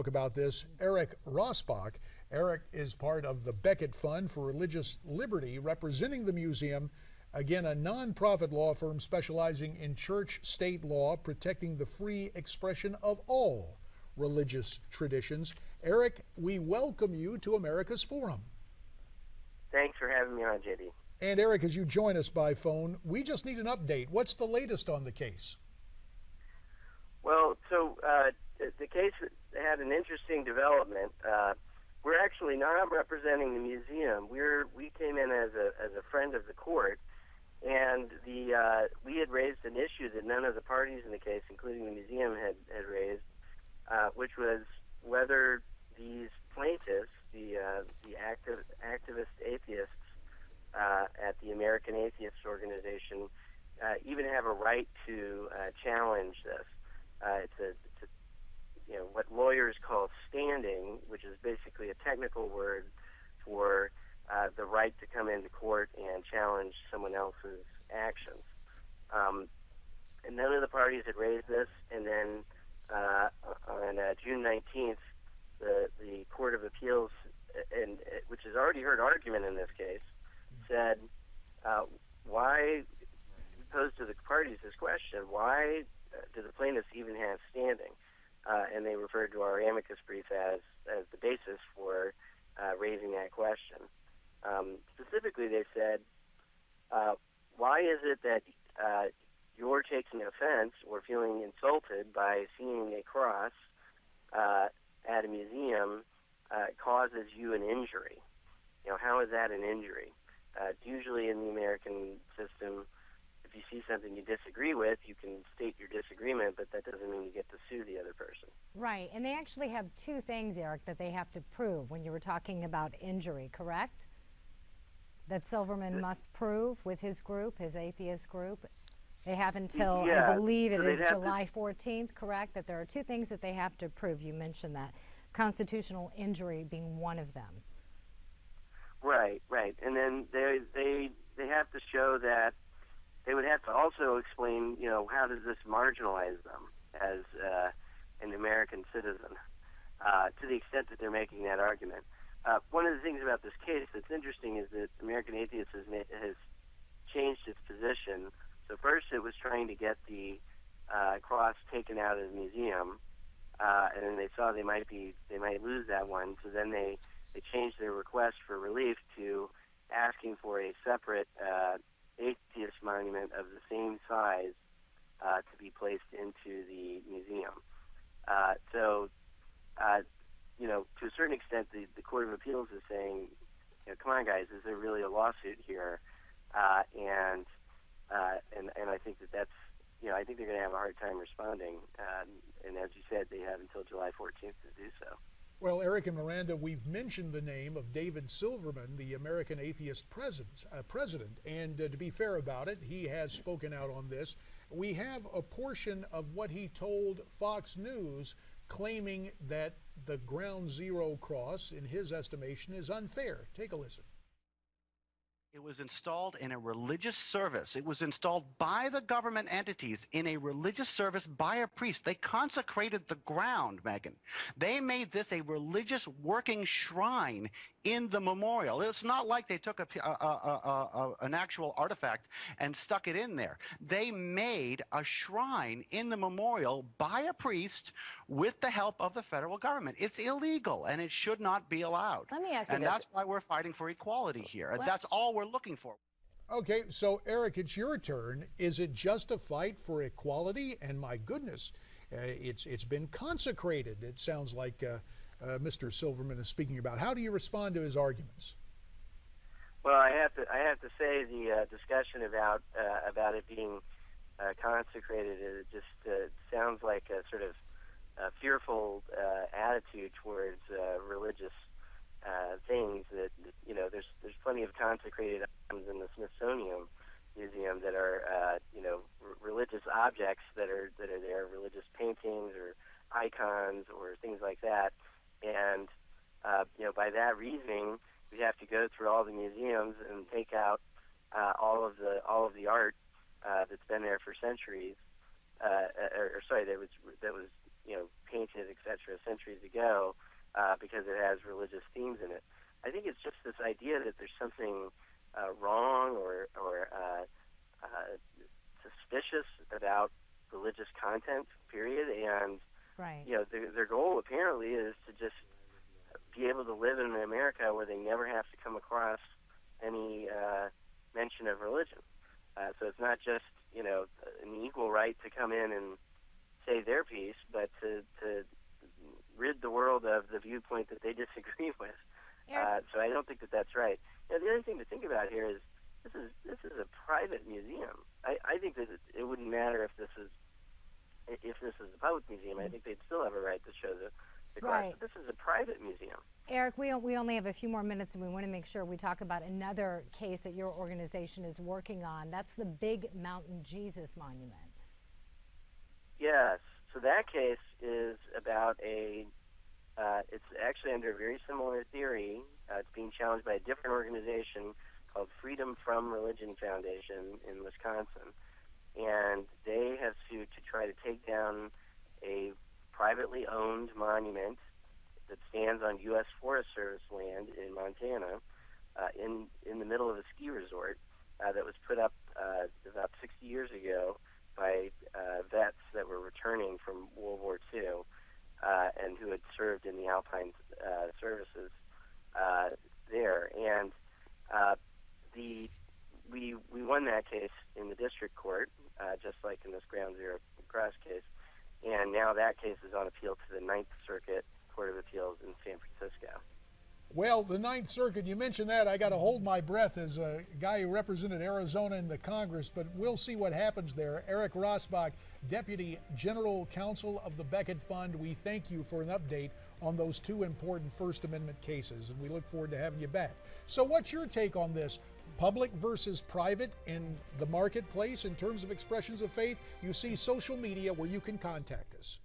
Talk about this, Eric Rassbach. Eric is part of the Becket Fund for Religious Liberty, representing the museum. Again, a nonprofit law firm specializing in church-state law, protecting the free expression of all religious traditions. Eric, we welcome you to America's Forum. Thanks for having me on, JD. And Eric, as you join us by phone, we just need an update. What's the latest on the case? Well, so the case had an interesting development. We're actually not representing the museum. We came in as a friend of the court, and we had raised an issue that none of the parties in the case, including the museum, had raised, which was whether these plaintiffs, the activist atheists at the American Atheist Organization, even have a right to challenge this. It's what lawyers call standing, which is basically a technical word for the right to come into court and challenge someone else's actions. And none of the parties had raised this, and then on June 19th, the Court of Appeals, which has already heard argument in this case, said, why, posed to the parties this question, why do the plaintiffs even have standing? And they referred to our amicus brief as the basis for raising that question. Specifically, they said, why is it that you're taking offense or feeling insulted by seeing a cross at a museum causes you an injury? How is that an injury? Usually in the American system, if you see something you disagree with, you can state your disagreement, but that doesn't mean you get to sue the other person. Right, and they actually have two things, Eric, that they have to prove when you were talking about injury, correct? That Silverman must prove with his group, his atheist group. They have until, I believe it is July 14th, correct? That there are two things that they have to prove. You mentioned that. Constitutional injury being one of them. Right. And then they have to show that they would have to also explain, how does this marginalize them as an American citizen, to the extent that they're making that argument. One of the things about this case that's interesting is that American Atheists has changed its position. So first it was trying to get the cross taken out of the museum, and then they saw they might lose that one. So then they changed their request for relief to asking for a separate atheist monument of the same size to be placed into the museum. To a certain extent, the Court of Appeals is saying, come on, guys, is there really a lawsuit here? And I think that's, I think they're going to have a hard time responding. And as you said, they have until July 14th to do so. Well, Eric and Miranda, we've mentioned the name of David Silverman, the American Atheist president. And to be fair about it, he has spoken out on this. We have a portion of what he told Fox News, claiming that the Ground Zero cross, in his estimation, is unfair. Take a listen. It was installed in a religious service. It was installed by the government entities in a religious service by a priest. They consecrated the ground, Megan. They made this a religious working shrine in the memorial. It's not like they took an actual artifact and stuck it in there. They made a shrine in the memorial by a priest with the help of the federal government. It's illegal, and it should not be allowed. Let me ask you this. And that's why we're fighting for equality here. That's all we're looking for. Okay, so Eric, it's your turn. Is it just a fight for equality? And my goodness, it's been consecrated. It sounds like Mr. Silverman is speaking about. How do you respond to his arguments? Well, I have to say the discussion about it being consecrated, it just sounds like a sort of fearful attitude towards religious things. That there's plenty of consecrated items in the Smithsonian Museum that are religious objects that are there, religious paintings or icons or things like that. And by that reasoning, we have to go through all the museums and take out all of the art that's been there for centuries. That was painted, etc., centuries ago, because it has religious themes in it. I think it's just this idea that there's something wrong or suspicious about religious content, period. And Right. their goal apparently is to just be able to live in America where they never have to come across any mention of religion. So it's not just an equal right to come in and say their piece, but to rid the world of the viewpoint that they disagree with. So I don't think that that's right. The other thing to think about here is this is a private museum. I think that it wouldn't matter if this is a public museum. I think they'd still have a right to show the glass. Right. But this is a private museum. Eric, we only have a few more minutes, and we want to make sure we talk about another case that your organization is working on. That's the Big Mountain Jesus Monument. Yes. So that case is about it's actually under a very similar theory. It's being challenged by a different organization called Freedom from Religion Foundation in Wisconsin. And they have sued to try to take down a privately owned monument that stands on U.S. Forest Service land in Montana, in the middle of a ski resort that was put up about 60 years ago by vets that were returning from World War II and who had served in the Alpine services there. And we won that case in the district court, just like in this Ground Zero Cross case. And now that case is on appeal to the Ninth Circuit Court of Appeals in San Francisco. Well, the Ninth Circuit, you mentioned that. I got to hold my breath as a guy who represented Arizona in the Congress, but we'll see what happens there. Eric Rassbach, Deputy General Counsel of the Becket Fund, we thank you for an update on those two important First Amendment cases, and we look forward to having you back. So what's your take on this? Public versus private in the marketplace in terms of expressions of faith? You see social media where you can contact us.